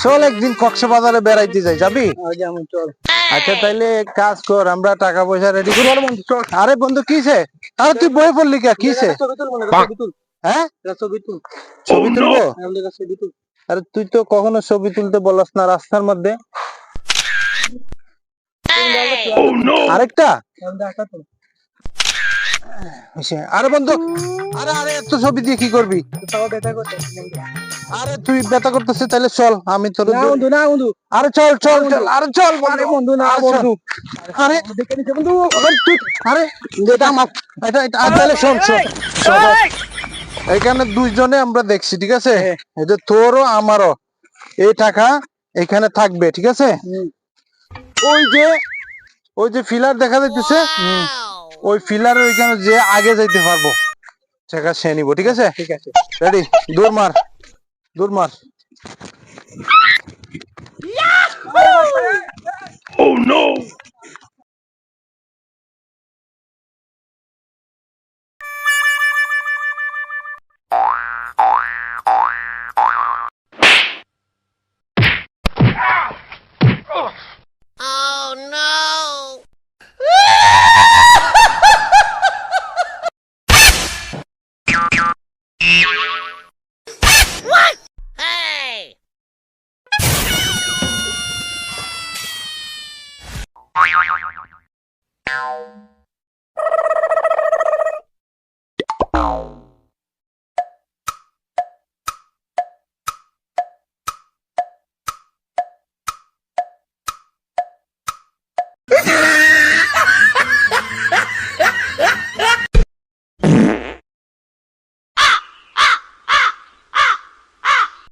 চল একদিন কক্সবাজারে বেড়াইতে যাই, যাবি? আচ্ছা তাইলে এক কাজ কর, আমরা টাকা পয়সা রেডি করি। আরে বন্ধু কিসে? আরে তুই বই পড়লি কিসে? হ্যাঁ ছবি তুলবো? আরে তুই তো কখনো ছবি তুলতে বলস না রাস্তার মধ্যে। আরেকটা আরে বন্ধু, আরে আরে এত ছবি দিয়ে কি করবি? আরে তুই ব্যথা করতেছিস, তাহলে চল আমি তোর আরে চল চল চল, আরে চল বন্ধু, না বন্ধু, আরে বন্ধু, আরে তুই, আরে এটা আমার, এটা এটা তাহলে শোন শোন শোন, এখানে দুইজনে আমরা দেখছি, ঠিক আছে? এই যে তোরও আমারও এই টাকা এখানে থাকবে, ঠিক আছে? ওই যে ওই যে ফিলার দেখা যাইতেছে, ওই ফিলারের ওইখানে যে আগে যাইতে পারবো টাকা সে নিবো, ঠিক আছে? ঠিক আছে, রেডি, দৌড় মার, দৌড় মার। Oh no!